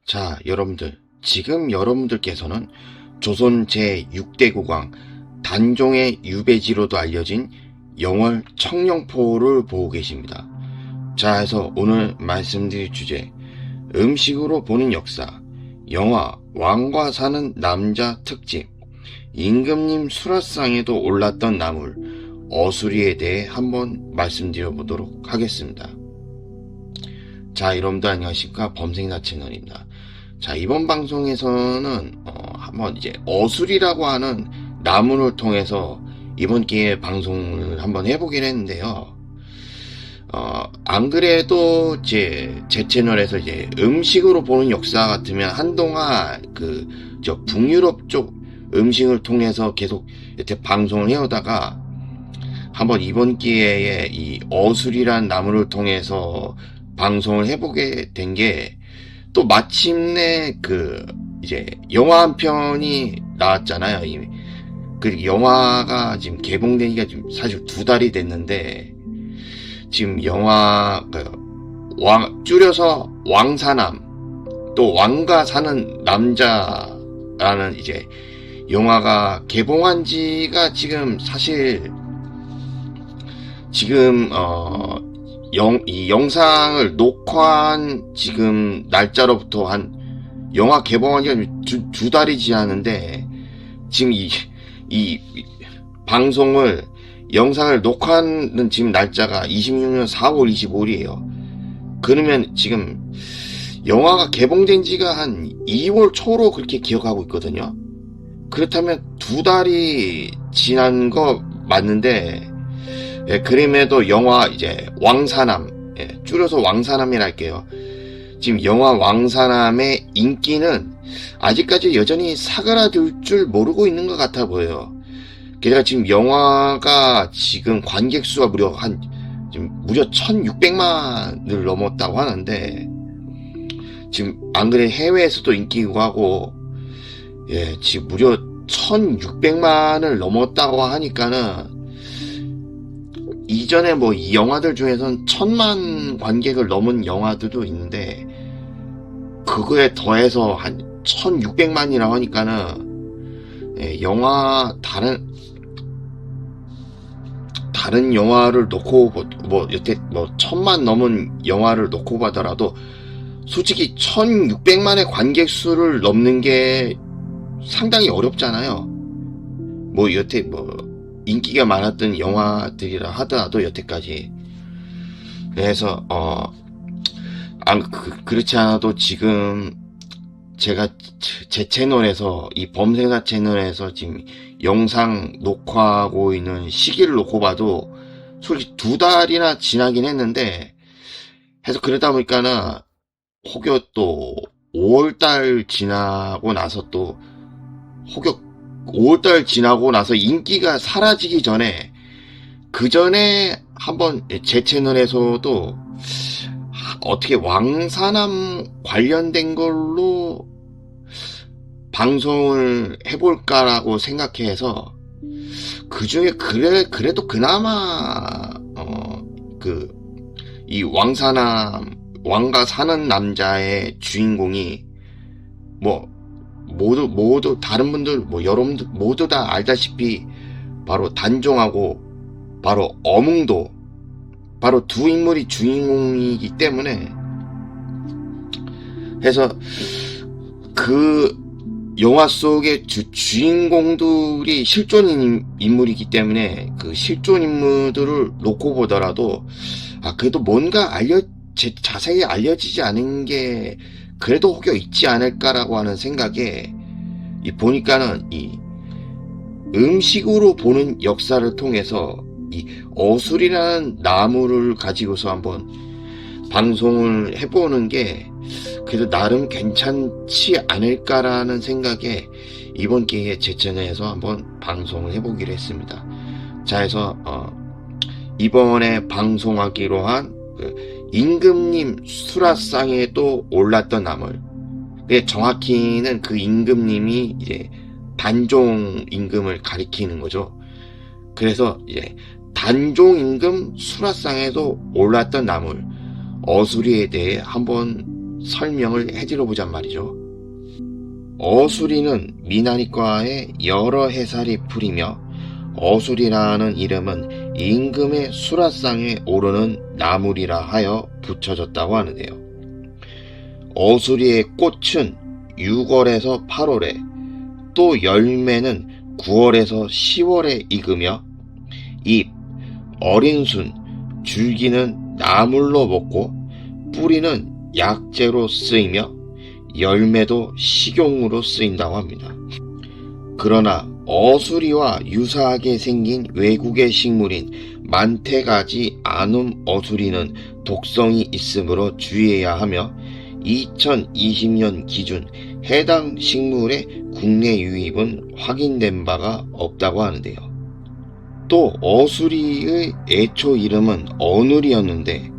자, 여러분들, 지금 여러분들께서는 조선 제6대 국왕 단종의 유배지로도 알려진 영월 청령포를 보고 계십니다. 자, 해서 오늘 말씀드릴 주제, 음식으로 보는 역사, 영화 왕과 사는 남자 특집, 임금님 수라상에도 올랐던 나물, 어수리에 대해 한번 말씀드려 보도록 하겠습니다. 자, 여러분들 안녕하십니까? 범생사 채널입니다. 자, 이번 방송에서는 한번 이제 어술이라고 하는 나물을 통해서 이번 기회에 방송을 한번 해보긴 했는데요. 안 그래도 제 채널에서 이제 음식으로 보는 역사 같으면 한동안 저 북유럽 쪽 음식을 통해서 계속 이렇게 방송을 해오다가 한번 이번 기회에 이 어술이란 나물을 통해서 방송을 해보게 된 게 또 마침내 이제 영화 한 편이 나왔잖아요. 이미 그 영화가 지금 개봉된 지가 지금 사실 2달이 됐는데 지금 영화 줄여서 왕사남 또 왕가 사는 남자라는 이제 영화가 개봉한 지가 지금 사실 지금 이 영상을 녹화한 지금 날짜로부터 한 영화 개봉한 지가 두 달이 지났는데 지금 이 방송을 영상을 녹화하는 지금 날짜가 26년 4월 25일이에요. 그러면 지금 영화가 개봉된 지가 한 2월 초로 그렇게 기억하고 있거든요. 그렇다면 2달이 지난 거 맞는데 그림에도 영화 이제 왕사남, 줄여서 왕사남이라 할게요. 지금 영화 왕사남의 인기는 아직까지 여전히 사그라들 줄 모르고 있는 것 같아 보여요. 게다가 지금 영화가 지금 관객 수가 무려 1600만을 넘었다고 하는데 지금 안 그래 해외에서도 인기고 하고 지금 무려 1600만을 넘었다고 하니까는 이전에 뭐 이 영화들 중에선 1000만 관객을 넘은 영화들도 있는데 그거에 더해서 한 1600만이라고 하니까는 영화 다른 영화를 놓고 여태 1000만 넘은 영화를 놓고 보더라도 솔직히 1600만의 관객 수를 넘는 게 상당히 어렵잖아요. 여태 인기가 많았던 영화들이라 하더라도 여태까지. 그래서 그렇지 않아도 지금 제가 제 채널에서 이 범생사 채널에서 지금 영상 녹화하고 있는 시기를 놓고 봐도 솔직히 2달이나 지나긴 했는데 해서 그러다 보니까는 혹여 또 5월달 지나고 나서 또 혹여 5월달 지나고 나서 인기가 사라지기 전에 그 전에 한번 제 채널에서도 어떻게 왕사남 관련된 걸로 방송을 해볼까라고 생각해서 그 중에 그래도 그나마 이 왕사남 왕가 사는 남자의 주인공이 모두 다른 분들 여러분들 모두 다 알다시피 바로 단종하고 바로 어몽도 바로 두 인물이 주인공이기 때문에 해서 그 영화 속의 주인공들이 실존 인물이기 때문에 그 실존 인물들을 놓고 보더라도 그래도 뭔가 자세히 알려지지 않은 게 그래도 혹여 있지 않을까라고 하는 생각에 보니까는 이 음식으로 보는 역사를 통해서 이 어술이라는 나무를 가지고서 한번 방송을 해보는 게 그래도 나름 괜찮지 않을까라는 생각에 이번 기회에 제 채널에서 한번 방송을 해보기로 했습니다. 자, 해서 이번에 방송하기로 한 임금님 수라상에도 올랐던 나물. 정확히는 그 임금님이 이제 단종 임금을 가리키는 거죠. 그래서 이제 단종 임금 수라상에도 올랐던 나물 어수리에 대해 한번 설명을 해드려 보잔 말이죠. 어수리는 미나리과의 여러 해살이 풀이며, 어수리라는 이름은 임금의 수라상에 오르는 나물이라 하여 붙여졌다고 하는데요. 어수리의 꽃은 6월에서 8월에, 또 열매는 9월에서 10월에 익으며, 잎, 어린 순, 줄기는 나물로 먹고, 뿌리는 약재로 쓰이며, 열매도 식용으로 쓰인다고 합니다. 그러나 어수리와 유사하게 생긴 외국의 식물인 만태가지 안움 어수리는 독성이 있으므로 주의해야 하며, 2020년 기준 해당 식물의 국내 유입은 확인된 바가 없다고 하는데요. 또 어수리의 애초 이름은 어누리였는데,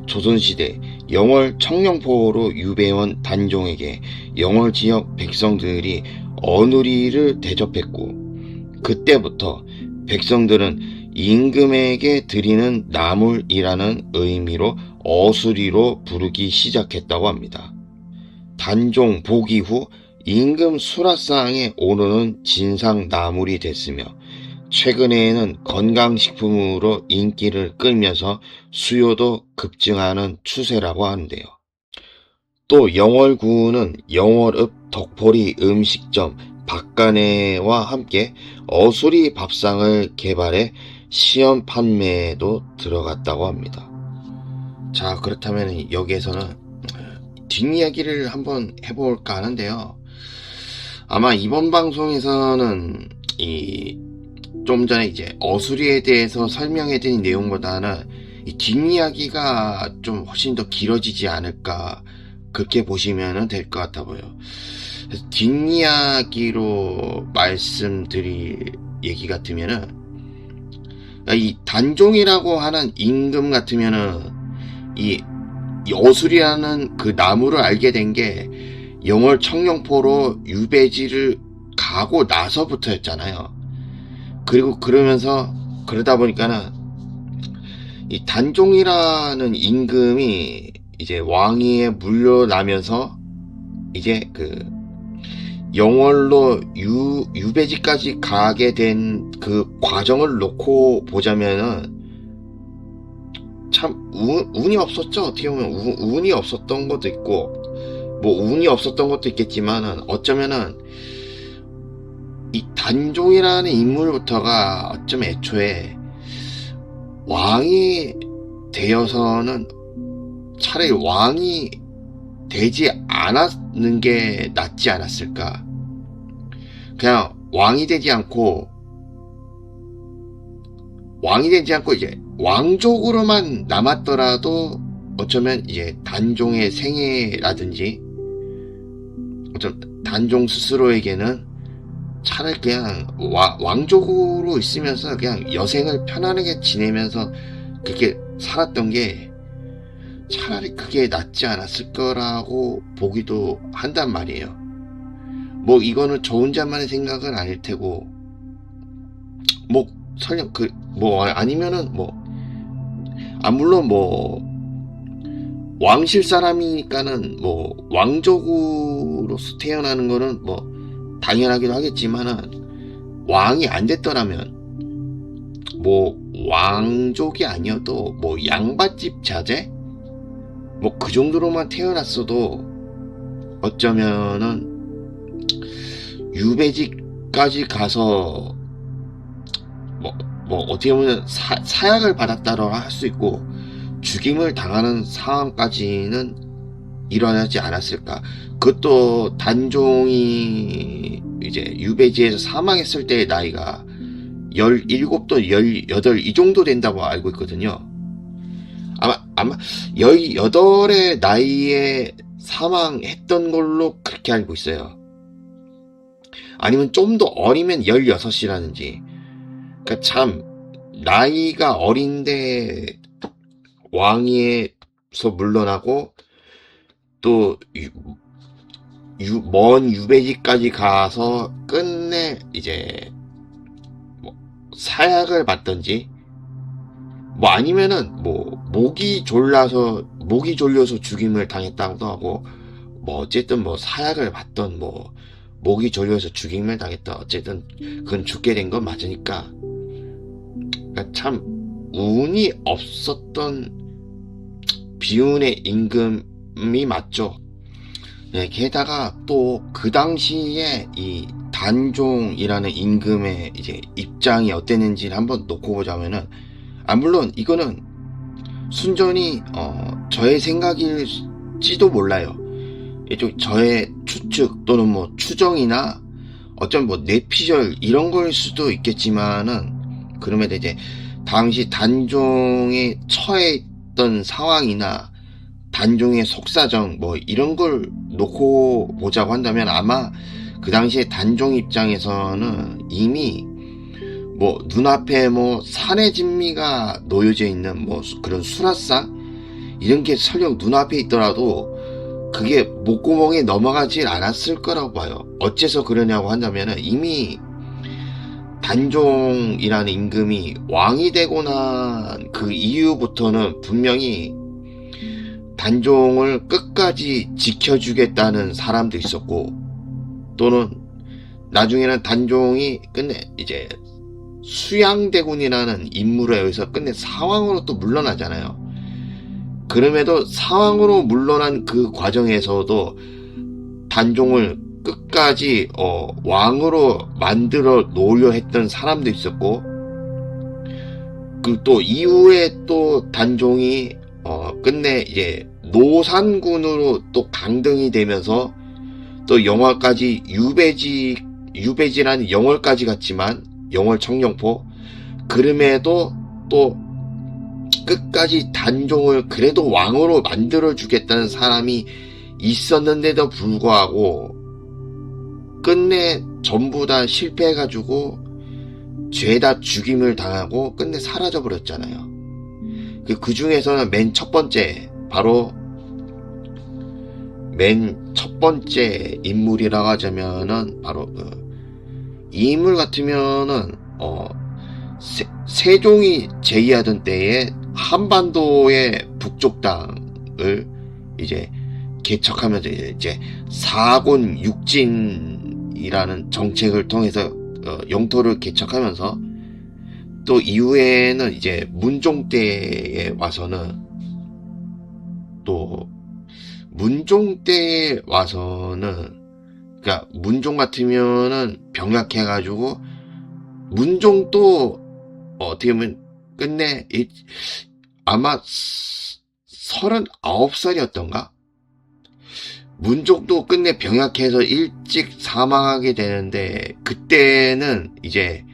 조선시대 영월 청령포로 유배원 단종에게 영월 지역 백성들이 어누리를 대접했고, 그때부터 백성들은 임금에게 드리는 나물이라는 의미로 어수리로 부르기 시작했다고 합니다. 단종 복위 후 임금 수라상에 오르는 진상 나물이 됐으며, 최근에는 건강식품으로 인기를 끌면서 수요도 급증하는 추세라고 하는데요. 또 영월구는 영월읍 덕포리 음식점 박간애와 함께 어수리 밥상을 개발해 시험 판매에도 들어갔다고 합니다. 자, 그렇다면 여기에서는 뒷이야기를 한번 해볼까 하는데요. 아마 이번 방송에서는 좀 전에 이제 어수리에 대해서 설명해드린 내용보다는 이 뒷이야기가 좀 훨씬 더 길어지지 않을까, 그렇게 보시면 될 것 같아 보여. 그래서 뒷이야기로 말씀드릴 얘기 같으면은, 이 단종이라고 하는 임금 같으면은 이 어수리라는 그 나무를 알게 된 게 영월 청령포로 유배지를 가고 나서부터였잖아요. 그리고 그러다 보니까는 이 단종이라는 임금이 이제 왕위에 물려나면서 이제 그 영월로 유배지까지 가게 된 그 과정을 놓고 보자면은 참 운이 없었죠. 어떻게 보면 운이 없었던 것도 있고, 뭐 운이 없었던 것도 있겠지만은, 어쩌면은 이 단종이라는 인물부터가 어쩜 애초에 왕이 되어서는 차라리 왕이 되지 않았는 게 낫지 않았을까. 그냥 왕이 되지 않고 이제 왕족으로만 남았더라도 어쩌면 이제 단종의 생애라든지, 어쩌면 단종 스스로에게는 차라리 그냥 왕족으로 있으면서 그냥 여생을 편안하게 지내면서 그렇게 살았던 게 차라리 그게 낫지 않았을 거라고 보기도 한단 말이에요. 뭐 이거는 저 혼자만의 생각은 아닐 테고, 뭐 설령 아니면은 물론 왕실 사람이니까는 왕족으로서 태어나는 거는 당연하기도 하겠지만은, 왕이 안 됐더라면 왕족이 아니어도 양반집 자제 그 정도로만 태어났어도 어쩌면은 유배지까지 가서 어떻게 보면 사약을 받았다고 할 수 있고, 죽임을 당하는 상황까지는 일어나지 않았을까. 그것도 단종이 이제 유배지에서 사망했을 때의 나이가 17도 18 이 정도 된다고 알고 있거든요. 아마 18의 나이에 사망했던 걸로 그렇게 알고 있어요. 아니면 좀 더 어리면 16이라든지. 그러니까 참 나이가 어린데 왕위에서 물러나고 또 먼 유배지까지 가서 끝내 이제 사약을 받든지 뭐 아니면은 뭐 목이 졸려서 죽임을 당했다고도 하고, 뭐 어쨌든 뭐 사약을 받던 뭐 목이 졸려서 죽임을 당했다, 어쨌든 그건 죽게 된 건 맞으니까. 그러니까 참 운이 없었던 비운의 임금이 맞죠. 네, 게다가 또 그 당시에 이 단종이라는 임금의 이제 입장이 어땠는지를 한번 놓고 보자면은, 물론 이거는 순전히 저의 생각일지도 몰라요. 이쪽 저의 추측 또는 뭐 추정이나 어쩌면 뭐 뇌피셜 이런 걸 수도 있겠지만은, 그러면 이제 당시 단종에 처해 있던 상황이나 단종의 속사정 뭐 이런 걸 놓고 보자고 한다면, 아마 그 당시에 단종 입장에서는 이미 뭐 눈앞에 뭐 산의 진미가 놓여져 있는 뭐 그런 수라상 이런 게 설령 눈앞에 있더라도 그게 목구멍에 넘어가질 않았을 거라고 봐요. 어째서 그러냐고 한다면, 이미 단종이라는 임금이 왕이 되고 난 그 이후부터는 분명히 단종을 끝까지 지켜주겠다는 사람도 있었고, 또는 나중에는 단종이 끝내 이제 수양대군이라는 인물에 의해서 끝내 사왕으로 또 물러나잖아요. 그럼에도 사왕으로 물러난 그 과정에서도 단종을 끝까지 왕으로 만들어 놓으려 했던 사람도 있었고, 그 또 이후에 또 단종이 끝내 이제 노산군으로 또 강등이 되면서 또 영월까지 유배지라는 영월까지 갔지만, 영월 청룡포, 그럼에도 또 끝까지 단종을 그래도 왕으로 만들어 주겠다는 사람이 있었는데도 불구하고 끝내 전부 다 실패해가지고 죄다 죽임을 당하고 끝내 사라져 버렸잖아요. 그 중에서는 맨 첫 번째, 바로 맨 첫 번째 인물이라고 하자면은 바로 이 인물 같으면은 세종이 제위하던 때에 한반도의 북쪽 땅을 이제 개척하면서 이제 사군 육진이라는 정책을 통해서 영토를 개척하면서, 또 이후에는 이제 문종 때에 와서는 그러니까 문종 같으면은 병약해가지고, 문종도 어떻게 보면 끝내 아마 39살이었던가? 문종도 끝내 병약해서 일찍 사망하게 되는데, 그때는 이제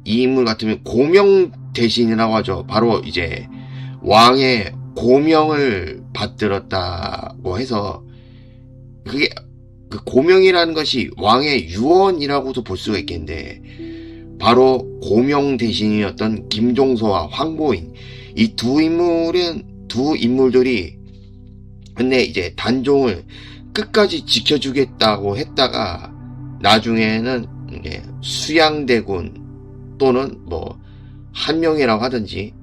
이 인물 같으면 고명 대신이라고 하죠. 바로 이제 왕의 고명을 받들었다고 해서, 그게 그 고명이라는 것이 왕의 유언이라고도 볼 수가 있겠는데, 바로 고명 대신이었던 김종서와 황보인, 이 두 인물들이 근데 이제 단종을 끝까지 지켜주겠다고 했다가 나중에는 이제 수양대군 또는 뭐 한명이라고 하든지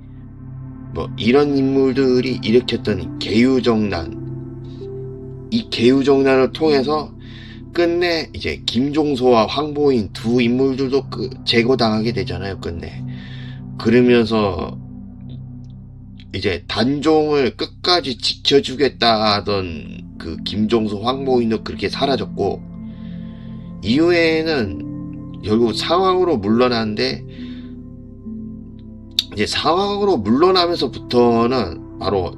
뭐 이런 인물들이 일으켰던 개유정난, 이 개유정난을 통해서 끝내 이제 김종서와 황보인 두 인물들도 제거당하게 되잖아요, 끝내. 그러면서 이제 단종을 끝까지 지켜주겠다 하던 그 김종서, 황보인도 그렇게 사라졌고, 이후에는 결국 상황으로 물러나는데, 이제 상황으로 물러나면서부터는 바로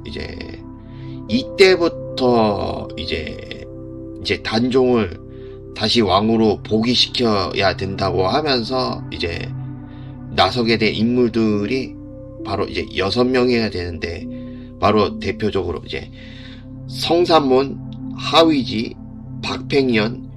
이때부터 이제 단종을 다시 왕으로 복위시켜야 된다고 하면서 이제 나서게 된 인물들이 바로 이제 6명이나 되는데, 바로 대표적으로 이제 성삼문, 하위지, 박팽년,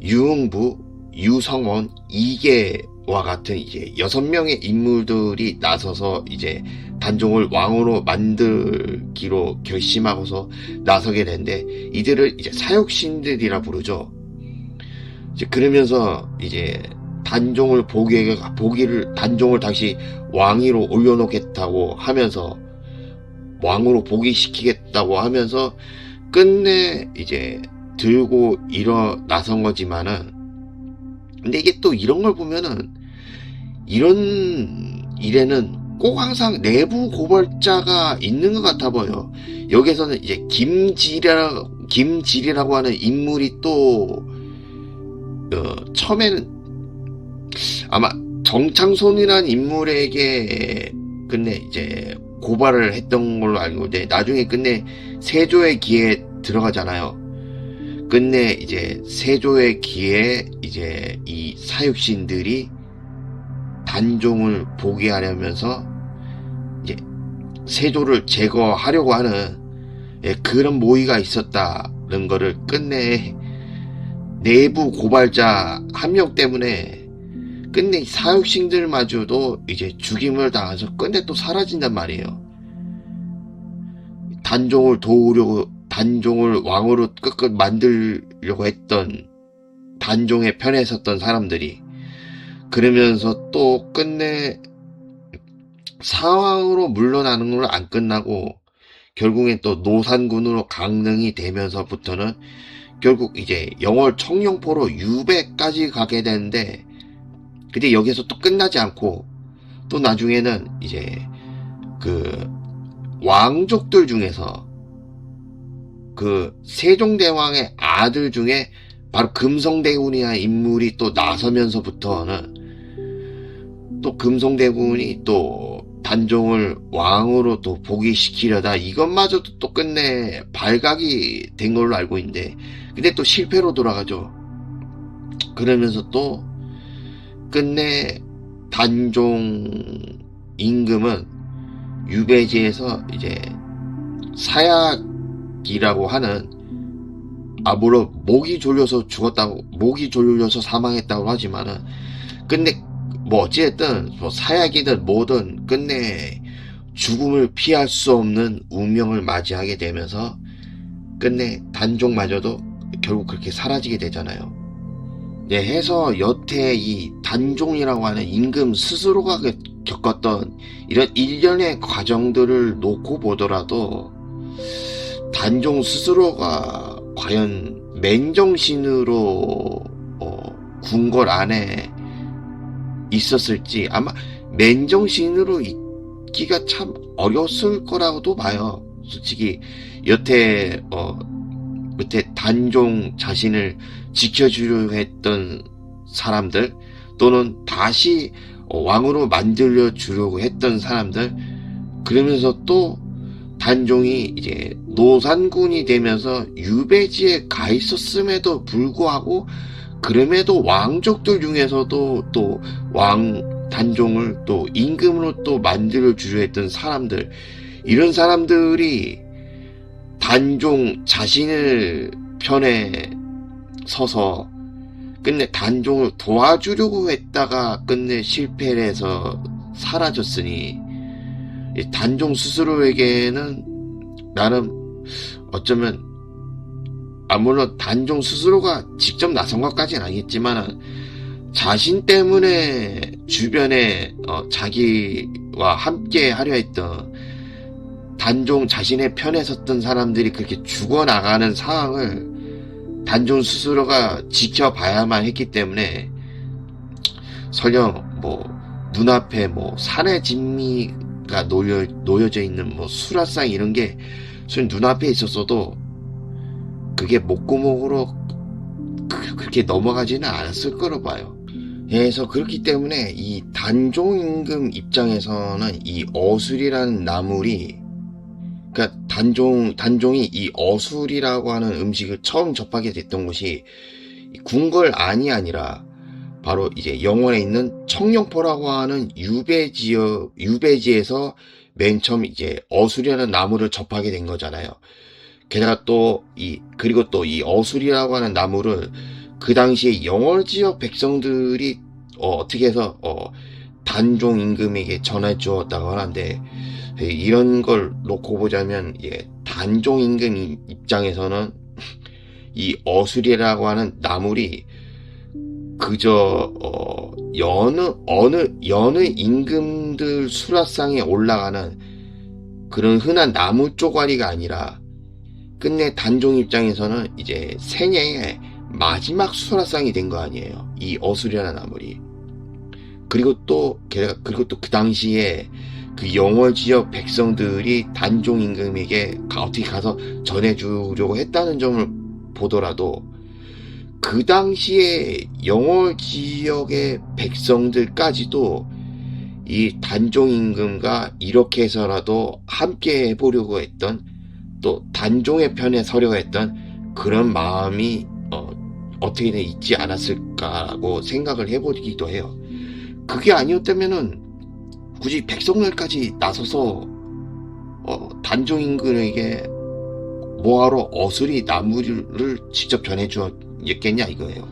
유흥부, 유성원, 이계와 같은 이제 6명의 인물들이 나서서 이제 단종을 왕으로 만들기로 결심하고서 나서게 되는데, 이들을 이제 사육신들이라 부르죠. 이제 그러면서 이제 단종을 단종을 다시 왕위로 올려놓겠다고 하면서, 왕으로 복위시키겠다고 하면서 끝내 이제 들고 일어나선 거지만은, 근데 이게 또 이런 걸 보면은 이런 일에는 꼭 항상 내부 고발자가 있는 것 같아 보여. 여기서는 이제 김질이라고 하는 인물이 또 처음에는 아마 정창손이라는 인물에게 끝내 이제 고발을 했던 걸로 알고 있는데, 나중에 끝내 세조의 기에 들어가잖아요. 끝내 이제 세조의 기에 이제 이 사육신들이 단종을 복위하려면서 이제 세조를 제거하려고 하는 그런 모의가 있었다는 거를 끝내 내부 고발자 한 명 때문에 끝내 사육신들마저도 이제 죽임을 당해서 끝내 또 사라진단 말이에요. 단종을 도우려고, 단종을 왕으로 끝끝 만들려고 했던, 단종의 편에 섰던 사람들이, 그러면서 또 끝내 사왕으로 물러나는 걸로 안 끝나고 결국엔 또 노산군으로 강릉이 되면서부터는 결국 이제 영월 청룡포로 유배까지 가게 되는데, 근데 여기서 또 끝나지 않고 또 나중에는 이제 그 왕족들 중에서 그 세종대왕의 아들 중에 바로 금성대군이라는 인물이 또 나서면서부터는 또 금성대군이 또 단종을 왕으로 또 복위시키려다 이것마저도 또 끝내 발각이 된 걸로 알고 있는데, 근데 또 실패로 돌아가죠. 그러면서 또 끝내 단종 임금은 유배지에서 이제 사약이라고 하는, 물론 목이 졸려서 사망했다고 하지만은, 근데 뭐 어찌됐든 뭐 사약이든 뭐든 끝내 죽음을 피할 수 없는 운명을 맞이하게 되면서 끝내 단종마저도 결국 그렇게 사라지게 되잖아요. 네, 해서 여태 이 단종이라고 하는 임금 스스로가 겪었던 이런 일련의 과정들을 놓고 보더라도 단종 스스로가 과연 맨정신으로 궁궐 안에 있었을지, 아마 맨정신으로 있기가 참 어려웠을 거라고도 봐요. 솔직히 여태 단종 자신을 지켜주려 했던 사람들, 또는 다시 왕으로 만들려 주려고 했던 사람들, 그러면서 또 단종이 이제 노산군이 되면서 유배지에 가 있었음에도 불구하고, 그럼에도 왕족들 중에서도 또 단종을 또 임금으로 또 만들어 주려 했던 사람들, 이런 사람들이 단종 자신을 편에 서서 끝내 단종을 도와주려고 했다가 끝내 실패를 해서 사라졌으니, 단종 스스로에게는 나름 어쩌면, 물론 단종 스스로가 직접 나선 것까지는 아니겠지만 자신 때문에 주변에 자기와 함께 하려 했던 단종 자신의 편에 섰던 사람들이 그렇게 죽어나가는 상황을 단종 스스로가 지켜봐야만 했기 때문에, 설령 뭐 눈앞에 뭐 산의 진미가 놓여져 있는 뭐 수라상 이런 게 눈앞에 있었어도 그게 목구멍으로 그렇게 넘어가지는 않았을 거로 봐요. 그래서 그렇기 때문에 이 단종 임금 입장에서는 이 어술이라는 나물이, 그러니까 단종이 이 어술이라고 하는 음식을 처음 접하게 됐던 곳이 궁궐 안이 아니라 바로 이제 영월에 있는 청룡포라고 하는 유배지에서 맨 처음 이제 어술이라는 나물을 접하게 된 거잖아요. 게다가 그리고 또 이 어술이라고 하는 나물을 그 당시에 영월 지역 백성들이 어떻게 해서 단종 임금에게 전해 주었다고 하는데, 이런 걸 놓고 보자면 단종 임금 입장에서는 이 어술이라고 하는 나물이 그저 여느 임금들 수라상에 올라가는 그런 흔한 나무 쪼가리가 아니라 끝내 단종 입장에서는 이제 생애의 마지막 수라상이 된 거 아니에요. 이 어수리라는 나물이. 그리고 또 그 당시에 그 영월 지역 백성들이 단종 임금에게 어떻게 가서 전해주려고 했다는 점을 보더라도 그 당시에 영월 지역의 백성들까지도 이 단종 임금과 이렇게 해서라도 함께 해보려고 했던, 또 단종의 편에 서려고 했던 그런 마음이 어떻게든 있지 않았을까라고 생각을 해보기도 해요. 그게 아니었다면은 굳이 백성들까지 나서서 단종 임금에게 뭐하러 어수리 나무를 직접 전해주었겠냐 이거예요.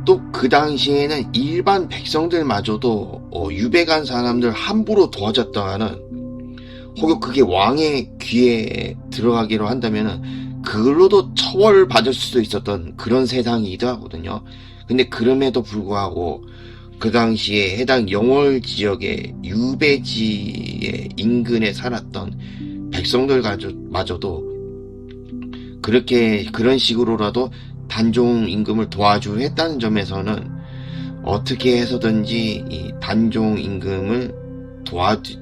또 그 당시에는 일반 백성들마저도 유배 간 사람들 함부로 도와줬다가는, 혹은 그게 왕의 귀에 들어가기로 한다면은 그걸로도 처벌받을 수도 있었던 그런 세상이기도 하거든요. 근데 그럼에도 불구하고 그 당시에 해당 영월 지역의 유배지의 인근에 살았던 백성들마저도 그런 식으로라도 단종 임금을 도와주려 했다는 점에서는 어떻게 해서든지 이 단종 임금을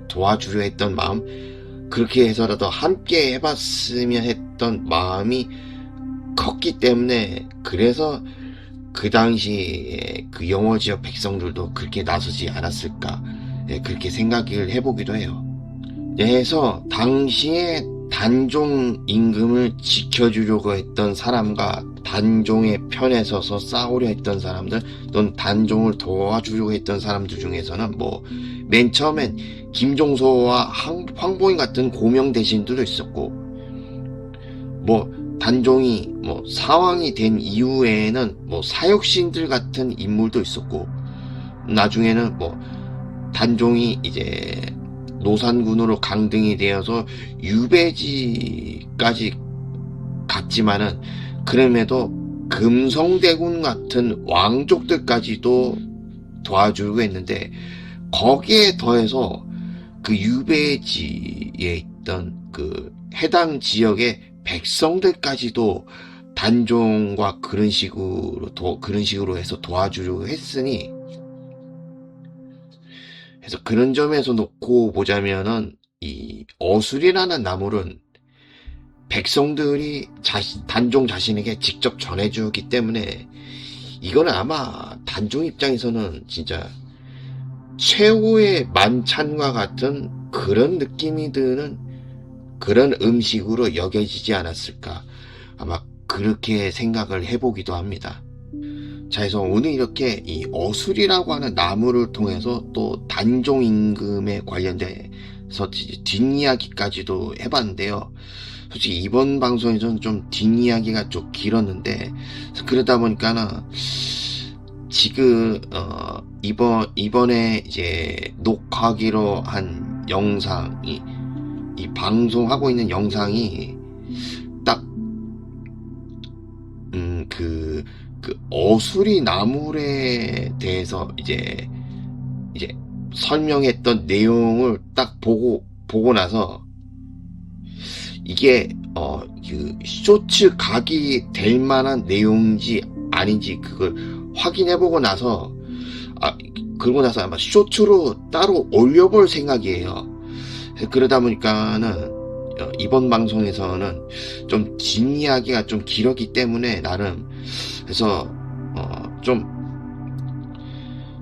도와주려 했던 마음, 그렇게 해서라도 함께 해봤으면 했던 마음이 컸기 때문에, 그래서 그 당시에 그 영월 지역 백성들도 그렇게 나서지 않았을까, 그렇게 생각을 해보기도 해요. 그래서 당시에 단종 임금을 지켜주려고 했던 사람과 단종의 편에 서서 싸우려 했던 사람들, 또는 단종을 도와주려고 했던 사람들 중에서는 맨 처음엔 김종서와 황보인 같은 고명 대신들도 있었고, 단종이 사왕이 된 이후에는 사육신들 같은 인물도 있었고, 나중에는 단종이 이제 노산군으로 강등이 되어서 유배지까지 갔지만은, 그럼에도 금성대군 같은 왕족들까지도 도와주려고 했는데, 거기에 더해서 그 유배지에 있던 그 해당 지역의 백성들까지도 단종과 그런 식으로 해서 도와주려고 했으니, 그래서 그런 점에서 놓고 보자면은 이 어술이라는 나물은 백성들이 단종 자신에게 직접 전해주기 때문에, 이거는 아마 단종 입장에서는 진짜 최고의 만찬과 같은 그런 느낌이 드는 그런 음식으로 여겨지지 않았을까, 아마 그렇게 생각을 해보기도 합니다. 자, 그래서 오늘 이렇게 이 어술이라고 하는 나무를 통해서 또 단종 임금에 관련돼서 뒷이야기까지도 해봤는데요. 솔직히 이번 방송에서는 좀 뒷이야기가 좀 길었는데, 그러다 보니까는 지금 이번에 이제 녹화하기로 한 영상이, 이 방송하고 있는 영상이 딱 그 어수리 나물에 대해서 이제 설명했던 내용을 딱 보고 나서, 이게 그 쇼츠 각이 될 만한 내용인지 아닌지 그걸 확인해보고 나서, 그러고 나서 아마 쇼츠로 따로 올려볼 생각이에요. 그러다 보니까는 이번 방송에서는 좀 뒷이야기가 좀 길었기 때문에, 나름 그래서 좀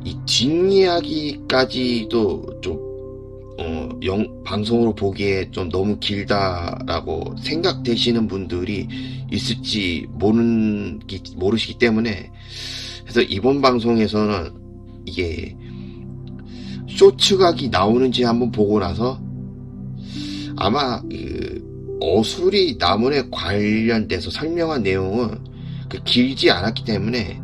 이 뒷이야기까지도 좀 방송으로 보기에 좀 너무 길다라고 생각되시는 분들이 있을지 모르시기 때문에, 그래서 이번 방송에서는 이게 쇼츠각이 나오는지 한번 보고 나서, 아마 그 어수리 나물에 관련돼서 설명한 내용은 길지 않았기 때문에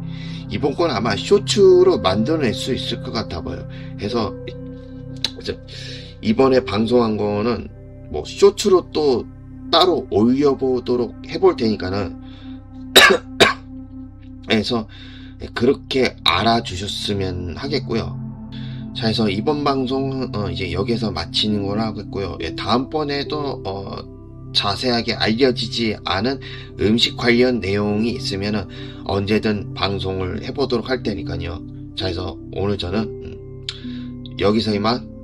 이번 건 아마 쇼츠로 만들어낼 수 있을 것 같아 보여. 그래서 이번에 방송한 거는 쇼츠로 또 따로 올려보도록 해볼 테니까는 그래서 그렇게 알아주셨으면 하겠고요. 자, 그래서 이번 방송은 이제 여기서 마치는 걸로 하겠고요. 다음번에도 자세하게 알려지지 않은 음식 관련 내용이 있으면 언제든 방송을 해보도록 할 테니까요. 자, 그래서 오늘 저는 여기서 이만